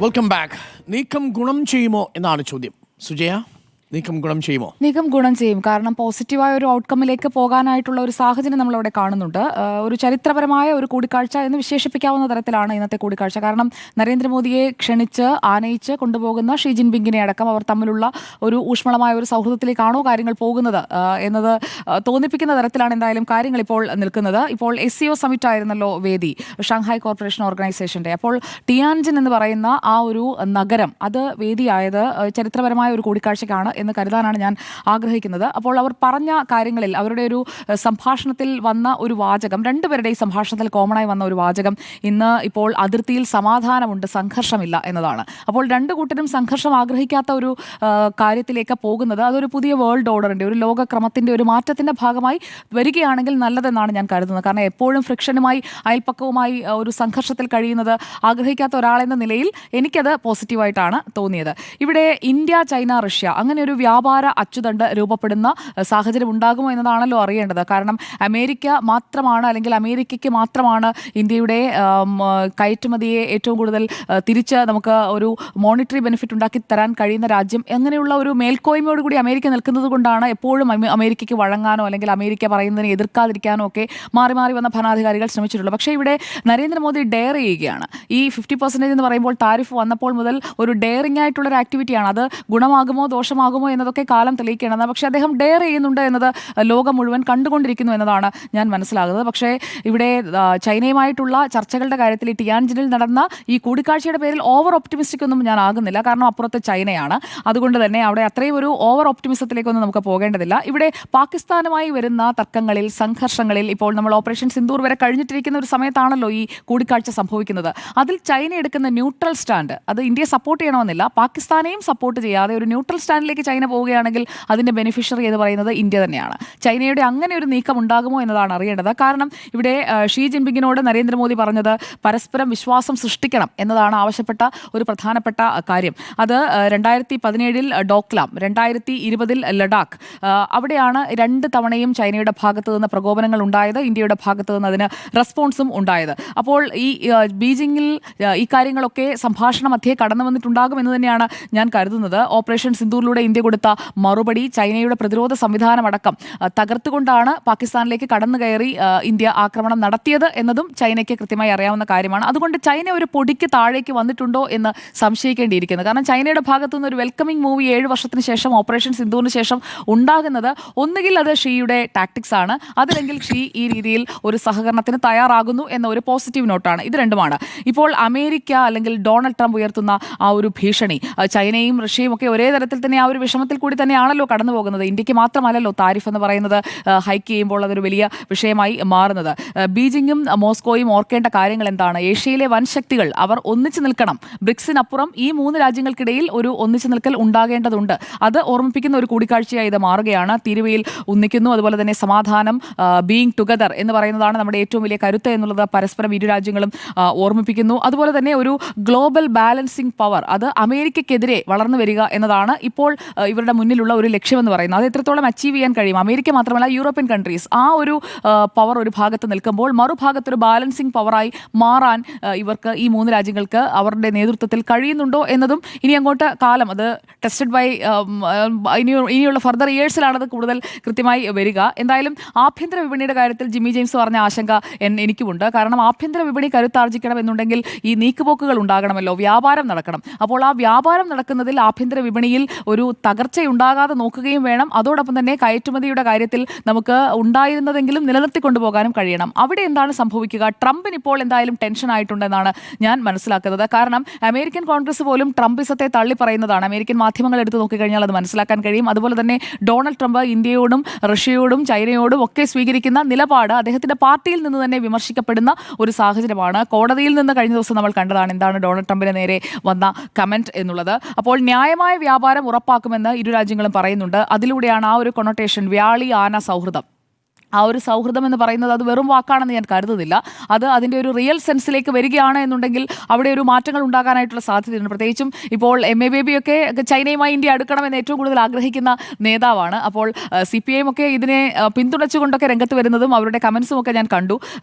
Welcome back. നീക്കം ഗുണം ചെയ്യുമോ എന്നാണ് ചോദ്യം. സുജയ, നീക്കം ഗുണം ചെയ്യുമോ? നീക്കം ഗുണം ചെയ്യും. കാരണം പോസിറ്റീവായ ഒരു ഔട്ട്കമ്മിലേക്ക് പോകാനായിട്ടുള്ള ഒരു സാഹചര്യം നമ്മളവിടെ കാണുന്നുണ്ട്. ഒരു ചരിത്രപരമായ ഒരു കൂടിക്കാഴ്ച എന്ന് വിശേഷിപ്പിക്കാവുന്ന തരത്തിലാണ് ഇന്നത്തെ കൂടിക്കാഴ്ച. കാരണം നരേന്ദ്രമോദിയെ ക്ഷണിച്ച് ആനയിച്ച് കൊണ്ടുപോകുന്ന ഷീ ജിൻപിങ്ങിനെ അടക്കം അവർ തമ്മിലുള്ള ഒരു ഊഷ്മളമായ ഒരു സൗഹൃദത്തിലേക്കാണോ കാര്യങ്ങൾ പോകുന്നത് എന്നത് തോന്നിപ്പിക്കുന്ന തരത്തിലാണ് എന്തായാലും കാര്യങ്ങൾ ഇപ്പോൾ നിൽക്കുന്നത്. ഇപ്പോൾ SCO സമ്മിറ്റ് ആയിരുന്നല്ലോ വേദി, ഷാങ്ഹായ് കോർപ്പറേഷൻ ഓർഗനൈസേഷന്റെ. അപ്പോൾ ടിയാൻജിൻ എന്ന് പറയുന്ന ആ ഒരു നഗരം അത് വേദിയായത് ചരിത്രപരമായ ഒരു കൂടിക്കാഴ്ചയ്ക്കാണ് എന്ന് കരുതാനാണ് ഞാൻ ആഗ്രഹിക്കുന്നത്. അപ്പോൾ അവർ പറഞ്ഞ കാര്യങ്ങളിൽ അവരുടെ ഒരു സംഭാഷണത്തിൽ വന്ന ഒരു വാചകം, രണ്ടുപേരുടെയും സംഭാഷണത്തിൽ കോമണായി വന്ന ഒരു വാചകം ഇന്ന് ഇപ്പോൾ അതിർത്തിയിൽ സമാധാനമുണ്ട്, സംഘർഷമില്ല എന്നതാണ്. അപ്പോൾ രണ്ടു കൂട്ടരും സംഘർഷം ആഗ്രഹിക്കാത്ത ഒരു കാര്യത്തിലേക്ക് പോകുന്നത് അതൊരു പുതിയ വേൾഡ് ഓർഡറിൻ്റെ, ഒരു ലോകക്രമത്തിൻ്റെ ഒരു മാറ്റത്തിൻ്റെ ഭാഗമായി വരികയാണെങ്കിൽ നല്ലതെന്നാണ് ഞാൻ കരുതുന്നത്. കാരണം എപ്പോഴും ഫ്രിക്ഷനുമായി അയൽപ്പക്കവുമായി ഒരു സംഘർഷത്തിൽ കഴിയുന്നത് ആഗ്രഹിക്കാത്ത ഒരാളെന്ന നിലയിൽ എനിക്കത് പോസിറ്റീവായിട്ടാണ് തോന്നിയത്. ഇവിടെ ഇന്ത്യ, ചൈന, റഷ്യ അങ്ങനെ ഒരു വ്യാപാര അച്ചുതണ്ട് രൂപപ്പെടുന്ന സാഹചര്യം ഉണ്ടാകുമോ എന്നതാണല്ലോ അറിയേണ്ടത്. കാരണം അമേരിക്ക മാത്രമാണ്, അല്ലെങ്കിൽ അമേരിക്കയ്ക്ക് മാത്രമാണ് ഇന്ത്യയുടെ കയറ്റുമതിയെ ഏറ്റവും കൂടുതൽ തിരിച്ച് നമുക്ക് ഒരു മോണിറ്ററി ബെനിഫിറ്റ് ഉണ്ടാക്കി തരാൻ കഴിയുന്ന രാജ്യം. അങ്ങനെയുള്ള ഒരു മേൽക്കോയ്മയോടുകൂടി അമേരിക്ക നിൽക്കുന്നത് കൊണ്ടാണ് എപ്പോഴും അമേരിക്കയ്ക്ക് വഴങ്ങാനോ അല്ലെങ്കിൽ അമേരിക്ക പറയുന്നതിനെ എതിർക്കാതിരിക്കാനോ ഒക്കെ മാറി മാറി വന്ന ഭരണാധികാരികൾ ശ്രമിച്ചിട്ടുള്ളൂ. പക്ഷേ ഇവിടെ നരേന്ദ്രമോദി ഡെയർ ചെയ്യുകയാണ്. ഈ 50% എന്ന് പറയുമ്പോൾ താരിഫ് വന്നപ്പോൾ മുതൽ ഒരു ഡെയറിംഗ് ആയിട്ടുള്ളൊരു ആക്ടിവിറ്റിയാണ്. അത് ഗുണമാകുമോ ദോഷമാകുമോ എന്നതൊക്കെ കാലം തെളിയിക്കേണ്ടത്. പക്ഷേ അദ്ദേഹം ഡെയർ ചെയ്യുന്നുണ്ട് എന്നത് ലോകം മുഴുവൻ കണ്ടുകൊണ്ടിരിക്കുന്നു എന്നതാണ് ഞാൻ മനസ്സിലാകുന്നത്. പക്ഷേ ഇവിടെ ചൈനയുമായിട്ടുള്ള ചർച്ചകളുടെ കാര്യത്തിൽ ഈ ടിയാൻജിനിൽ നടന്ന ഈ കൂടിക്കാഴ്ചയുടെ പേരിൽ ഓവർ ഒപ്റ്റിമിസ്റ്റിക് ഒന്നും ഞാൻ ആകുന്നില്ല. കാരണം അപ്പുറത്ത് ചൈനയാണ്. അതുകൊണ്ട് തന്നെ അവിടെ അത്രയും ഒരു ഓവർ ഒപ്റ്റിമിസത്തിലേക്കൊന്നും നമുക്ക് പോകേണ്ടതില്ല. ഇവിടെ പാകിസ്ഥാനുമായി വരുന്ന തർക്കങ്ങളിൽ, സംഘർഷങ്ങളിൽ ഇപ്പോൾ നമ്മൾ ഓപ്പറേഷൻ സിന്ദൂർ വരെ കഴിഞ്ഞിട്ടിരിക്കുന്ന ഒരു സമയത്താണല്ലോ ഈ കൂടിക്കാഴ്ച സംഭവിക്കുന്നത്. അതിൽ ചൈന എടുക്കുന്ന ന്യൂട്രൽ സ്റ്റാൻഡ്, അത് ഇന്ത്യയെ സപ്പോർട്ട് ചെയ്യണമെന്നില്ല, പാകിസ്ഥാനെയും സപ്പോർട്ട് ചെയ്യാതെ ഒരു ന്യൂട്രൽ സ്റ്റാൻഡിലേക്ക് ചൈന പോവുകയാണെങ്കിൽ അതിൻ്റെ ബെനിഫിഷ്യറി എന്ന് പറയുന്നത് ഇന്ത്യ തന്നെയാണ്. ചൈനയുടെ അങ്ങനെ ഒരു നീക്കം ഉണ്ടാകുമോ എന്നതാണ് അറിയേണ്ടത്. കാരണം ഇവിടെ ഷീ ജിൻപിങ്ങിനോട് നരേന്ദ്രമോദി പറഞ്ഞത് പരസ്പരം വിശ്വാസം സൃഷ്ടിക്കണം എന്നതാണ് ആവശ്യപ്പെട്ട ഒരു പ്രധാനപ്പെട്ട കാര്യം. അത് 2017 ഡോക്ലാം, 2020 ലഡാക്ക്, അവിടെയാണ് രണ്ട് തവണയും ചൈനയുടെ ഭാഗത്തു നിന്ന് പ്രകോപനങ്ങൾ ഉണ്ടായത്, ഇന്ത്യയുടെ ഭാഗത്തു നിന്ന് അതിന് റെസ്പോൺസും ഉണ്ടായത്. അപ്പോൾ ഈ ബീജിംഗിൽ ഈ കാര്യങ്ങളൊക്കെ സംഭാഷണ മധ്യേ കടന്നു വന്നിട്ടുണ്ടാകും എന്ന് തന്നെയാണ് ഞാൻ കരുതുന്നത്. ഓപ്പറേഷൻ സിന്ദൂറിലൂടെ ഇന്ത്യ കൊടുത്ത മറുപടി ചൈനയുടെ പ്രതിരോധ സംവിധാനമടക്കം തകർത്തുകൊണ്ടാണ് പാകിസ്ഥാനിലേക്ക് കടന്നു കയറി ഇന്ത്യ ആക്രമണം നടത്തിയത് എന്നതും ചൈനയ്ക്ക് കൃത്യമായി അറിയാവുന്ന കാര്യമാണ്. അതുകൊണ്ട് ചൈന ഒരു പൊടിക്ക് താഴേക്ക് വന്നിട്ടുണ്ടോ എന്ന് സംശയിക്കേണ്ടിയിരിക്കുന്നു. കാരണം ചൈനയുടെ ഭാഗത്തുനിന്ന് ഒരു വെൽക്കമിംഗ് മൂവി 7 വർഷത്തിന് ശേഷം, ഓപ്പറേഷൻ സിന്ദൂറിന് ശേഷം ഉണ്ടാകുന്നത് ഒന്നുകിൽ അത് ഷീയുടെ ടാക്ടിക്സ് ആണ്, അതല്ലെങ്കിൽ ഷീ ഈ രീതിയിൽ ഒരു സഹകരണത്തിന് തയ്യാറാകുന്നു എന്ന ഒരു പോസിറ്റീവ് നോട്ടാണ്. ഇത് രണ്ടുമാണ്. ഇപ്പോൾ അമേരിക്ക അല്ലെങ്കിൽ ഡൊണാൾഡ് ട്രംപ് ഉയർത്തുന്ന ആ ഒരു ഭീഷണി, ചൈനയും റഷ്യയും ഒക്കെ ഒരേ തരത്തിൽ തന്നെ ആ ഒരു വിഷമത്തിൽ കൂടി തന്നെയാണല്ലോ കടന്നു പോകുന്നത്. ഇന്ത്യക്ക് മാത്രമല്ലല്ലോ താരിഫ് എന്ന് പറയുന്നത് ഹൈക്ക് ചെയ്യുമ്പോൾ അതൊരു വലിയ വിഷയമായി മാറുന്നത്. ബീജിംഗും മോസ്കോയും ഓർക്കേണ്ട കാര്യങ്ങൾ എന്താണ്? ഏഷ്യയിലെ വൻ ശക്തികൾ അവർ ഒന്നിച്ചു നിൽക്കണം. ബ്രിക്സിനപ്പുറം ഈ 3 രാജ്യങ്ങൾക്കിടയിൽ ഒരു ഒന്നിച്ചു നിൽക്കൽ ഉണ്ടാകേണ്ടതുണ്ട്. അത് ഓർമ്മിപ്പിക്കുന്ന ഒരു കൂടിക്കാഴ്ചയായി ഇത് മാറുകയാണ്. തീരുവയിൽ ഒന്നിക്കുന്നു. അതുപോലെ തന്നെ സമാധാനം, ബീയിങ് ടുഗദർ എന്ന് പറയുന്നതാണ് നമ്മുടെ ഏറ്റവും വലിയ കരുത്ത് എന്നുള്ളത് പരസ്പരം ഇരു രാജ്യങ്ങളും ഓർമ്മിപ്പിക്കുന്നു. അതുപോലെ തന്നെ ഒരു ഗ്ലോബൽ ബാലൻസിംഗ് പവർ, അത് അമേരിക്കയ്ക്കെതിരെ വളർന്നു വരിക എന്നതാണ് ഇപ്പോൾ ഇവരുടെ മുന്നിലുള്ള ഒരു ലക്ഷ്യമെന്ന് പറയുന്നത്. അത് എത്രത്തോളം അച്ചീവ് ചെയ്യാൻ കഴിയും? അമേരിക്ക മാത്രമല്ല, യൂറോപ്യൻ കൺട്രീസ് ആ ഒരു പവർ ഒരു ഭാഗത്ത് നിൽക്കുമ്പോൾ മറുഭാഗത്തൊരു ബാലൻസിംഗ് പവറായി മാറാൻ ഇവർക്ക്, ഈ 3 രാജ്യങ്ങൾക്ക് അവരുടെ നേതൃത്വത്തിൽ കഴിയുന്നുണ്ടോ എന്നതും ഇനി അങ്ങോട്ട് കാലം, അത് ടെസ്റ്റഡ് ബൈ ഇനിയുള്ള ഫർദർ ഇയേഴ്സിലാണത് കൂടുതൽ കൃത്യമായി വരിക. എന്തായാലും ആഭ്യന്തര വിപണിയുടെ കാര്യത്തിൽ ജിമ്മി ജെയിംസ് പറഞ്ഞ ആശങ്ക എനിക്കുമുണ്ട്. കാരണം ആഭ്യന്തര വിപണി കരുത്താർജിക്കണം എന്നുണ്ടെങ്കിൽ ഈ നീക്കുപോക്കുകൾ ഉണ്ടാകണമല്ലോ, വ്യാപാരം നടക്കണം. അപ്പോൾ ആ വ്യാപാരം നടക്കുന്നതിൽ ആഭ്യന്തര വിപണിയിൽ ഒരു തകർച്ചയുണ്ടാകാതെ നോക്കുകയും വേണം. അതോടൊപ്പം തന്നെ കയറ്റുമതിയുടെ കാര്യത്തിൽ നമുക്ക് ഉണ്ടായിരുന്നതെങ്കിലും നിലനിർത്തിക്കൊണ്ടുപോകാനും കഴിയണം. അവിടെ എന്താണ് സംഭവിക്കുക? ട്രംപിന് ഇപ്പോൾ എന്തായാലും ടെൻഷൻ ആയിട്ടുണ്ടെന്നാണ് ഞാൻ മനസ്സിലാക്കുന്നത്. കാരണം അമേരിക്കൻ കോൺഗ്രസ് പോലും ട്രംപിസത്തെ തള്ളി പറയുന്നതാണ്. അമേരിക്കൻ മാധ്യമങ്ങൾ എടുത്ത് നോക്കിക്കഴിഞ്ഞാൽ അത് മനസ്സിലാക്കാൻ കഴിയും. അതുപോലെ തന്നെ ഡൊണാൾഡ് ട്രംപ് ഇന്ത്യയോടും റഷ്യയോടും ചൈനയോടും ഒക്കെ സ്വീകരിക്കുന്ന നിലപാട് അദ്ദേഹത്തിന്റെ പാർട്ടിയിൽ നിന്ന് തന്നെ വിമർശിക്കപ്പെടുന്ന ഒരു സാഹചര്യമാണ്. കോടതിയിൽ നിന്ന് കഴിഞ്ഞ ദിവസം നമ്മൾ കണ്ടതാണ് എന്താണ് ഡൊണാൾഡ് ട്രംപിന് നേരെ വന്ന കമന്റ് എന്നുള്ളത്. അപ്പോൾ ന്യായമായ വ്യാപാരം ഉറപ്പാക്കുമെന്ന് ഇരു രാജ്യങ്ങളും പറയുന്നുണ്ട്. അതിലൂടെയാണ് ആ ഒരു കൊണോട്ടേഷൻ, വ്യാളി ആന സൗഹൃദം, ആ ഒരു സൗഹൃദം എന്ന് പറയുന്നത് അത് വെറും വാക്കാണെന്ന് ഞാൻ കരുതുന്നില്ല. അത് അതിൻ്റെ ഒരു റിയൽ സെൻസിലേക്ക് വരികയാണ് എന്നുണ്ടെങ്കിൽ അവിടെ ഒരു മാറ്റങ്ങൾ ഉണ്ടാകാനായിട്ടുള്ള സാധ്യതയുണ്ട്. പ്രത്യേകിച്ചും ഇപ്പോൾ MA ബേബിയൊക്കെ ചൈനയുമായി ഇന്ത്യ അടുക്കണമെന്ന് ഏറ്റവും കൂടുതൽ ആഗ്രഹിക്കുന്ന നേതാവാണ്. അപ്പോൾ CPIM ഒക്കെ ഇതിനെ പിന്തുണച്ചുകൊണ്ടൊക്കെ രംഗത്ത് വരുന്നതും അവരുടെ കമൻസും ഒക്കെ ഞാൻ കണ്ടു.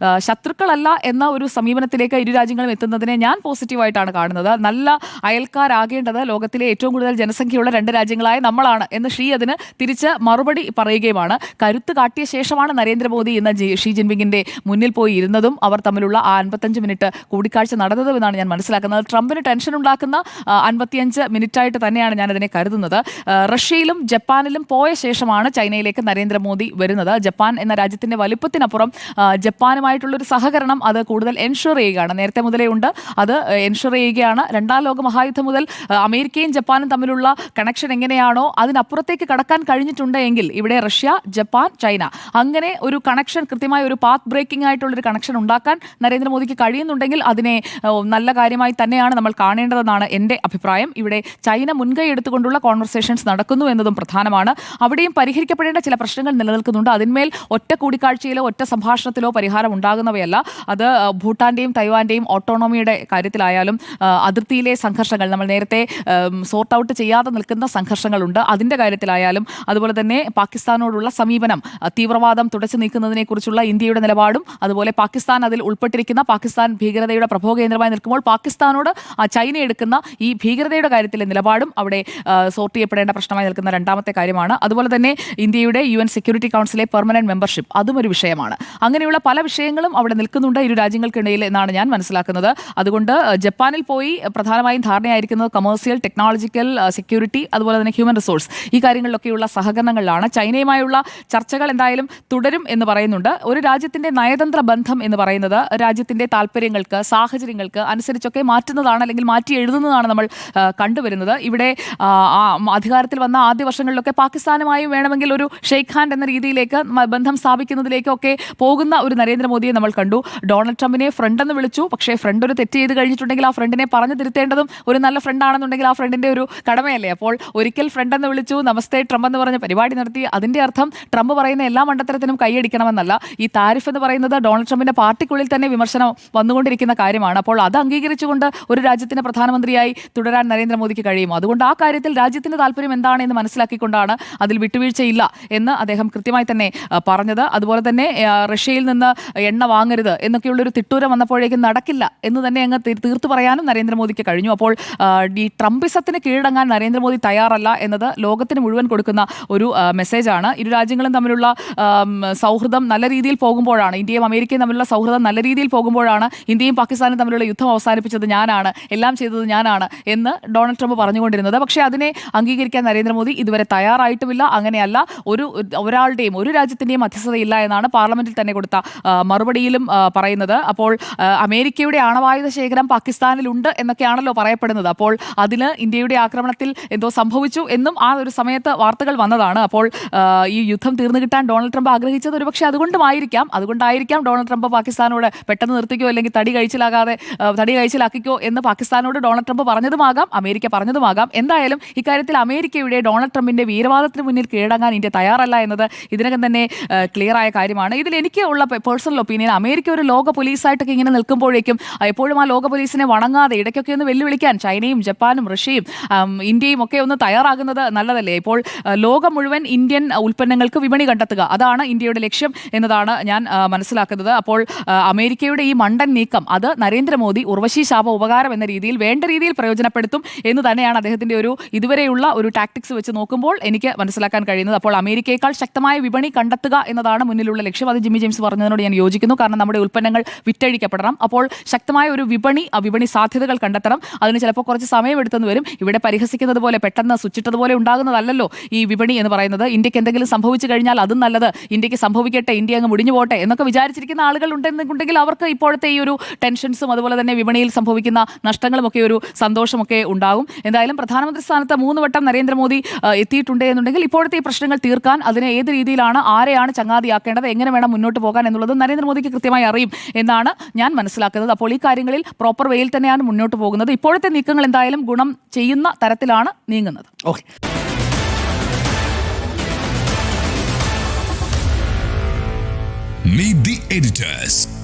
ശത്രുക്കളല്ല എന്ന ഒരു സമീപനത്തിലേക്ക് ഇരു രാജ്യങ്ങളും എത്തുന്നതിനെ ഞാൻ പോസിറ്റീവായിട്ടാണ് കാണുന്നത്. നല്ല അയൽക്കാരാകേണ്ടത് ലോകത്തിലെ ഏറ്റവും കൂടുതൽ ജനസംഖ്യയുള്ള 2 രാജ്യങ്ങളായ നമ്മളാണ് എന്ന് ഷീ അതിന് തിരിച്ച് മറുപടി പറയുകയുമാണ്. കരുത്ത് കാട്ടിയ ശേഷമാണ് നരേന്ദ്രമോദി ഇന്ന് ഷീ ജിൻപിങ്ങിന്റെ മുന്നിൽ പോയി ഇരുന്നതും അവർ തമ്മിലുള്ള ആ 55 മിനിറ്റ് കൂടിക്കാഴ്ച നടന്നതും എന്നാണ് ഞാൻ മനസ്സിലാക്കുന്നത്. ട്രംപിന് ടെൻഷൻ ഉണ്ടാക്കുന്ന 55 മിനിറ്റായിട്ട് തന്നെയാണ് ഞാൻ അതിനെ കരുതുന്നത്. റഷ്യയിലും ജപ്പാനിലും പോയ ശേഷമാണ് ചൈനയിലേക്ക് നരേന്ദ്രമോദി വരുന്നത്. ജപ്പാൻ എന്ന രാജ്യത്തിന്റെ വലുപ്പത്തിനപ്പുറം ജപ്പാനുമായിട്ടുള്ളൊരു സഹകരണം അത് കൂടുതൽ എൻഷുർ ചെയ്യുകയാണ്. നേരത്തെ മുതലേ ഉണ്ട്, അത് എൻഷുർ ചെയ്യുകയാണ്. 2ാം ലോക മഹായുദ്ധം മുതൽ അമേരിക്കയും ജപ്പാനും തമ്മിലുള്ള കണക്ഷൻ എങ്ങനെയാണോ അതിനപ്പുറത്തേക്ക് കടക്കാൻ കഴിഞ്ഞിട്ടുണ്ട് എങ്കിൽ ഇവിടെ റഷ്യ, ജപ്പാൻ, ചൈന അങ്ങനെ ഒരു കണക്ഷൻ, കൃത്യമായ ഒരു പാത്ത് ബ്രേക്കിംഗ് ആയിട്ടുള്ളൊരു കണക്ഷൻ ഉണ്ടാക്കാൻ നരേന്ദ്രമോദിക്ക് കഴിയുന്നുണ്ടെങ്കിൽ അതിനെ നല്ല കാര്യമായി തന്നെയാണ് നമ്മൾ കാണേണ്ടതെന്നാണ് എൻ്റെ അഭിപ്രായം. ഇവിടെ ചൈന മുൻകൈ എടുത്തുകൊണ്ടുള്ള കോൺവെർസേഷൻസ് നടക്കുന്നു എന്നതും പ്രധാനമാണ്. അവിടെയും പരിഹരിക്കപ്പെടേണ്ട ചില പ്രശ്നങ്ങൾ നിലനിൽക്കുന്നുണ്ട്. അതിന്മേൽ ഒറ്റ കൂടിക്കാഴ്ചയിലോ ഒറ്റ സംഭാഷണത്തിലോ പരിഹാരം ഉണ്ടാകുന്നവയല്ല. അത് ഭൂട്ടാന്റെയും തൈവാന്റെയും ഓട്ടോണോമിയുടെ കാര്യത്തിലായാലും അതിർത്തിയിലെ സംഘർഷങ്ങൾ, നമ്മൾ നേരത്തെ സോർട്ട് ഔട്ട് ചെയ്യാതെ നിൽക്കുന്ന സംഘർഷങ്ങളുണ്ട്, അതിൻ്റെ കാര്യത്തിലായാലും അതുപോലെ തന്നെ പാകിസ്ഥാനോടുള്ള സമീപനം, തീവ്രവാദം തുടച്ചു നീക്കുന്നതിനെക്കുറിച്ചുള്ള ഇന്ത്യയുടെ നിലപാടും അതുപോലെ പാകിസ്ഥാൻ അതിൽ ഉൾപ്പെട്ടിരിക്കുന്ന പാകിസ്ഥാൻ ഭീകരതയുടെ പ്രഭവകേന്ദ്രമായി നിൽക്കുമ്പോൾ പാകിസ്ഥാനോട് ചൈന എടുക്കുന്ന ഈ ഭീകരതയുടെ കാര്യത്തിലെ നിലപാടും അവിടെ സോർട്ട് ചെയ്യപ്പെടേണ്ട പ്രശ്നമായി നിൽക്കുന്ന 2ാമത്തെ കാര്യമാണ്. അതുപോലെ തന്നെ ഇന്ത്യയുടെ UN സെക്യൂരിറ്റി കൗൺസിലെ പെർമനന്റ് മെമ്പർഷിപ്പ് അതും ഒരു വിഷയമാണ്. അങ്ങനെയുള്ള പല വിഷയങ്ങളും അവിടെ നിൽക്കുന്നുണ്ട് ഇരു രാജ്യങ്ങൾക്കിടയിൽ എന്നാണ് ഞാൻ മനസ്സിലാക്കുന്നത്. അതുകൊണ്ട് ജപ്പാനിൽ പോയി പ്രധാനമായും ധാരണയായിരിക്കുന്നത് കൊമേഴ്സ്യൽ, ടെക്നോളജിക്കൽ, സെക്യൂരിറ്റി അതുപോലെ തന്നെ ഹ്യൂമൻ റിസോഴ്സ് ഈ കാര്യങ്ങളിലൊക്കെയുള്ള സഹകരണങ്ങളിലാണ്. ചൈനയുമായുള്ള ചർച്ചകൾ എന്തായാലും തുടരും എന്ന് പറയുന്നുണ്ട്. ഒരു രാജ്യത്തിന്റെ നയതന്ത്ര ബന്ധം എന്ന് പറയുന്നത് രാജ്യത്തിന്റെ താല്പര്യങ്ങൾക്ക്, സാഹചര്യങ്ങൾക്ക് അനുസരിച്ചൊക്കെ മാറ്റുന്നതാണ്, അല്ലെങ്കിൽ മാറ്റി എഴുതുന്നതാണ് നമ്മൾ കണ്ടുവരുന്നത്. ഇവിടെ അധികാരത്തിൽ വന്ന ആദ്യ വർഷങ്ങളിലൊക്കെ പാകിസ്ഥാനുമായും വേണമെങ്കിൽ ഒരു ഷെയ്ഖ് ഹാൻഡ് എന്ന രീതിയിലേക്ക് ബന്ധം സ്ഥാപിക്കുന്നതിലേക്കൊക്കെ പോകുന്ന ഒരു നരേന്ദ്രമോദിയെ നമ്മൾ കണ്ടു. ഡൊണാൾഡ് ട്രംപിനെ ഫ്രണ്ട് എന്ന് വിളിച്ചു. പക്ഷേ ഫ്രണ്ട് ഒരു തെറ്റ് ചെയ്ത് കഴിഞ്ഞിട്ടുണ്ടെങ്കിൽ ആ ഫ്രണ്ടിനെ പറഞ്ഞു തിരുത്തേണ്ടതും ഒരു നല്ല ഫ്രണ്ടാണെന്നുണ്ടെങ്കിൽ ആ ഫ്രണ്ടിന്റെ ഒരു കടമയല്ലേ. അപ്പോൾ ഒരിക്കൽ ഫ്രണ്ട് എന്ന് വിളിച്ചു, നമസ്തേ ട്രംപ് എന്ന് പറഞ്ഞ പരിപാടി നടത്തി. അതിന്റെ അർത്ഥം ട്രംപ് പറയുന്ന എല്ലാ മണ്ടത്തരത്തിനും കൈയടിക്കണമെന്നല്ല. ഈ താരിഫ് എന്ന് പറയുന്നത് ഡൊണാൾഡ് ട്രംപിന്റെ പാർട്ടിക്കുള്ളിൽ തന്നെ വിമർശനം വന്നുകൊണ്ടിരിക്കുന്ന കാര്യമാണ്. അപ്പോൾ അത് അംഗീകരിച്ചുകൊണ്ട് ഒരു രാജ്യത്തിന്റെ പ്രധാനമന്ത്രിയായി തുടരാൻ നരേന്ദ്രമോദിക്ക് കഴിയുമോ? അതുകൊണ്ട് ആ കാര്യത്തിൽ രാജ്യത്തിന്റെ താല്പര്യം എന്താണ് എന്ന് മനസ്സിലാക്കിക്കൊണ്ടാണ് അതിൽ വിട്ടുവീഴ്ചയില്ല എന്ന് അദ്ദേഹം കൃത്യമായി തന്നെ പറഞ്ഞത്. അതുപോലെ തന്നെ റഷ്യയിൽ നിന്ന് എണ്ണ വാങ്ങരുത് എന്നൊക്കെയുള്ളൊരു തിട്ടൂരം വന്നപ്പോഴേക്കും നടക്കില്ല എന്ന് തന്നെ അങ്ങ് തീർത്തു പറയാനും നരേന്ദ്രമോദിക്ക് കഴിഞ്ഞു. അപ്പോൾ ഈ ട്രംപിസത്തിന് കീഴടങ്ങാൻ നരേന്ദ്രമോദി തയ്യാറല്ല എന്നത് ലോകത്തിന് മുഴുവൻ കൊടുക്കുന്ന ഒരു മെസ്സേജാണ്. ഇരു രാജ്യങ്ങളും തമ്മിലുള്ള സൗഹൃദം നല്ല രീതിയിൽ പോകുമ്പോഴാണ്, ഇന്ത്യയും അമേരിക്കയും തമ്മിലുള്ള സൗഹൃദം നല്ല രീതിയിൽ പോകുമ്പോഴാണ് ഇന്ത്യയും പാകിസ്ഥാനും തമ്മിലുള്ള യുദ്ധം അവസാനിപ്പിച്ചത് ഞാനാണ്, എല്ലാം ചെയ്തത് ഞാനാണ് എന്ന് ഡൊണാൾഡ് ട്രംപ് പറഞ്ഞുകൊണ്ടിരുന്നത്. പക്ഷേ അതിനെ അംഗീകരിക്കാൻ നരേന്ദ്രമോദി ഇതുവരെ തയ്യാറായിട്ടുമില്ല. അങ്ങനെയല്ല, ഒരാളുടെയും ഒരു രാജ്യത്തിൻ്റെയും മധ്യസ്ഥതയില്ല എന്നാണ് പാർലമെന്റിൽ തന്നെ കൊടുത്ത മറുപടിയിലും പറയുന്നത്. അപ്പോൾ അമേരിക്കയുടെ ആണവായുധ ശേഖരം പാകിസ്ഥാനിലുണ്ട് എന്നൊക്കെയാണല്ലോ പറയപ്പെടുന്നത്. അപ്പോൾ അതിന് ഇന്ത്യയുടെ ആക്രമണത്തിൽ എന്തോ സംഭവിച്ചു എന്നും ആ ഒരു സമയത്ത് വാർത്തകൾ വന്നതാണ്. അപ്പോൾ ഈ യുദ്ധം തീർന്നു കിട്ടാൻ ഡൊണാൾഡ് ട്രംപ് ആഗ്രഹിച്ചത് ഒരുപക്ഷെ അതുകൊണ്ടായിരിക്കാം ഡൊണാൾഡ് ട്രംപ് പാകിസ്ഥാനോട് പെട്ടെന്ന് നിർത്തിക്കോ അല്ലെങ്കിൽ തടി കഴിച്ചിലാക്കിക്കോ എന്ന് പാകിസ്ഥാനോട് ഡൊണാൾഡ് ട്രംപ് പറഞ്ഞതുമാകാം, അമേരിക്ക പറഞ്ഞതുമാകാം. എന്തായാലും ഇക്കാര്യത്തിൽ അമേരിക്കയുടെ ഡൊണാൾഡ് ട്രംപിന്റെ വീരവാദത്തിന് മുന്നിൽ കീഴടങ്ങാൻ ഇന്ത്യ തയ്യാറല്ല എന്നത് ഇതിനകം തന്നെ ക്ലിയർ ആയ കാര്യമാണ്. ഇതിൽ എനിക്ക് ഉള്ള പേഴ്സണൽ ഒപ്പീനിയൻ, അമേരിക്ക ഒരു ലോക പോലീസായിട്ടൊക്കെ ഇങ്ങനെ നിൽക്കുമ്പോഴേക്കും എപ്പോഴും ആ ലോക പോലീസിനെ വണങ്ങാതെ ഇടയ്ക്കൊക്കെ ഒന്ന് വെല്ലുവിളിക്കാൻ ചൈനയും ജപ്പാനും റഷ്യയും ഇന്ത്യയും ഒക്കെ ഒന്ന് തയ്യാറാകുന്നത് നല്ലതല്ലേ? ഇപ്പോൾ ലോകം മുഴുവൻ ഇന്ത്യൻ ഉൽപ്പന്നങ്ങൾക്ക് വിപണി കണ്ടെത്തുക, അതാണ് ഇന്ത്യയുടെ ലക്ഷ്യം എന്നതാണ് ഞാൻ മനസ്സിലാക്കുന്നത്. അപ്പോൾ അമേരിക്കയുടെ ഈ മണ്ടൻ നീക്കം അത് നരേന്ദ്രമോദി ഉർവശി ശാപ ഉപകാരം എന്ന രീതിയിൽ വേണ്ട രീതിയിൽ പ്രയോജനപ്പെടുത്തും എന്ന് തന്നെയാണ് അദ്ദേഹത്തിന്റെ ഇതുവരെയുള്ള ഒരു ടാക്ടിക്സ് വെച്ച് നോക്കുമ്പോൾ എനിക്ക് മനസ്സിലാക്കാൻ കഴിയുന്നത്. അപ്പോൾ അമേരിക്കയേക്കാൾ ശക്തമായ വിപണി കണ്ടെത്തുക എന്നതാണ് മുന്നിലുള്ള ലക്ഷ്യം. അത് ജിമ്മി ജെയിംസ് പറഞ്ഞതിനോട് ഞാൻ യോജിക്കുന്നു. കാരണം നമ്മുടെ ഉൽപ്പന്നങ്ങൾ വിറ്റഴിക്കപ്പെടണം. അപ്പോൾ ശക്തമായ ഒരു വിപണി സാധ്യതകൾ കണ്ടെത്തണം. അതിന് ചിലപ്പോൾ കുറച്ച് സമയമെടുത്തെന്ന് വരും. ഇവിടെ പരിഹസിക്കുന്നത് പോലെ പെട്ടെന്ന് സ്വിച്ചിട്ടതുപോലെ ഉണ്ടാകുന്നതല്ലല്ലോ ഈ വിപണി എന്ന് പറയുന്നത്. ഇന്ത്യക്ക് എന്തെങ്കിലും സംഭവിച്ചു കഴിഞ്ഞാൽ അതും നല്ലത്, ഇന്ത്യക്ക് സംഭവിക്കട്ടെ, ഇന്ത്യ അങ്ങ് മുടിഞ്ഞു പോട്ടെ എന്നൊക്കെ വിചാരിച്ചിരിക്കുന്ന ആളുകൾ ഉണ്ടെന്നുണ്ടെങ്കിൽ അവർക്ക് ഇപ്പോഴത്തെ ഈ ഒരു ടെൻഷൻസും അതുപോലെ തന്നെ വിപണിയിൽ സംഭവിക്കുന്ന നഷ്ടങ്ങളുമൊക്കെ ഒരു സന്തോഷമൊക്കെ ഉണ്ടാകും. എന്തായാലും പ്രധാനമന്ത്രി സ്ഥാനത്ത് 3 വട്ടം നരേന്ദ്രമോദി എത്തിയിട്ടുണ്ട് എന്നുണ്ടെങ്കിൽ ഇപ്പോഴത്തെ ഈ പ്രശ്നങ്ങൾ തീർക്കാൻ അതിനെ ഏത് രീതിയിലാണ്, ആരെയാണ് ചങ്ങാതിയാക്കേണ്ടത്, എങ്ങനെ വേണം മുന്നോട്ട് പോകാൻ എന്നുള്ളത് നരേന്ദ്രമോദിക്ക് കൃത്യമായി അറിയും എന്നാണ് ഞാൻ മനസ്സിലാക്കുന്നത്. അപ്പോൾ ഈ കാര്യങ്ങളിൽ പ്രോപ്പർ വേയിൽ തന്നെയാണ് മുന്നോട്ട് പോകുന്നത്. ഇപ്പോഴത്തെ നീക്കങ്ങൾ എന്തായാലും ഗുണം ചെയ്യുന്ന തരത്തിലാണ് നീങ്ങുന്നത്. ഓക്കെ. Meet the editors.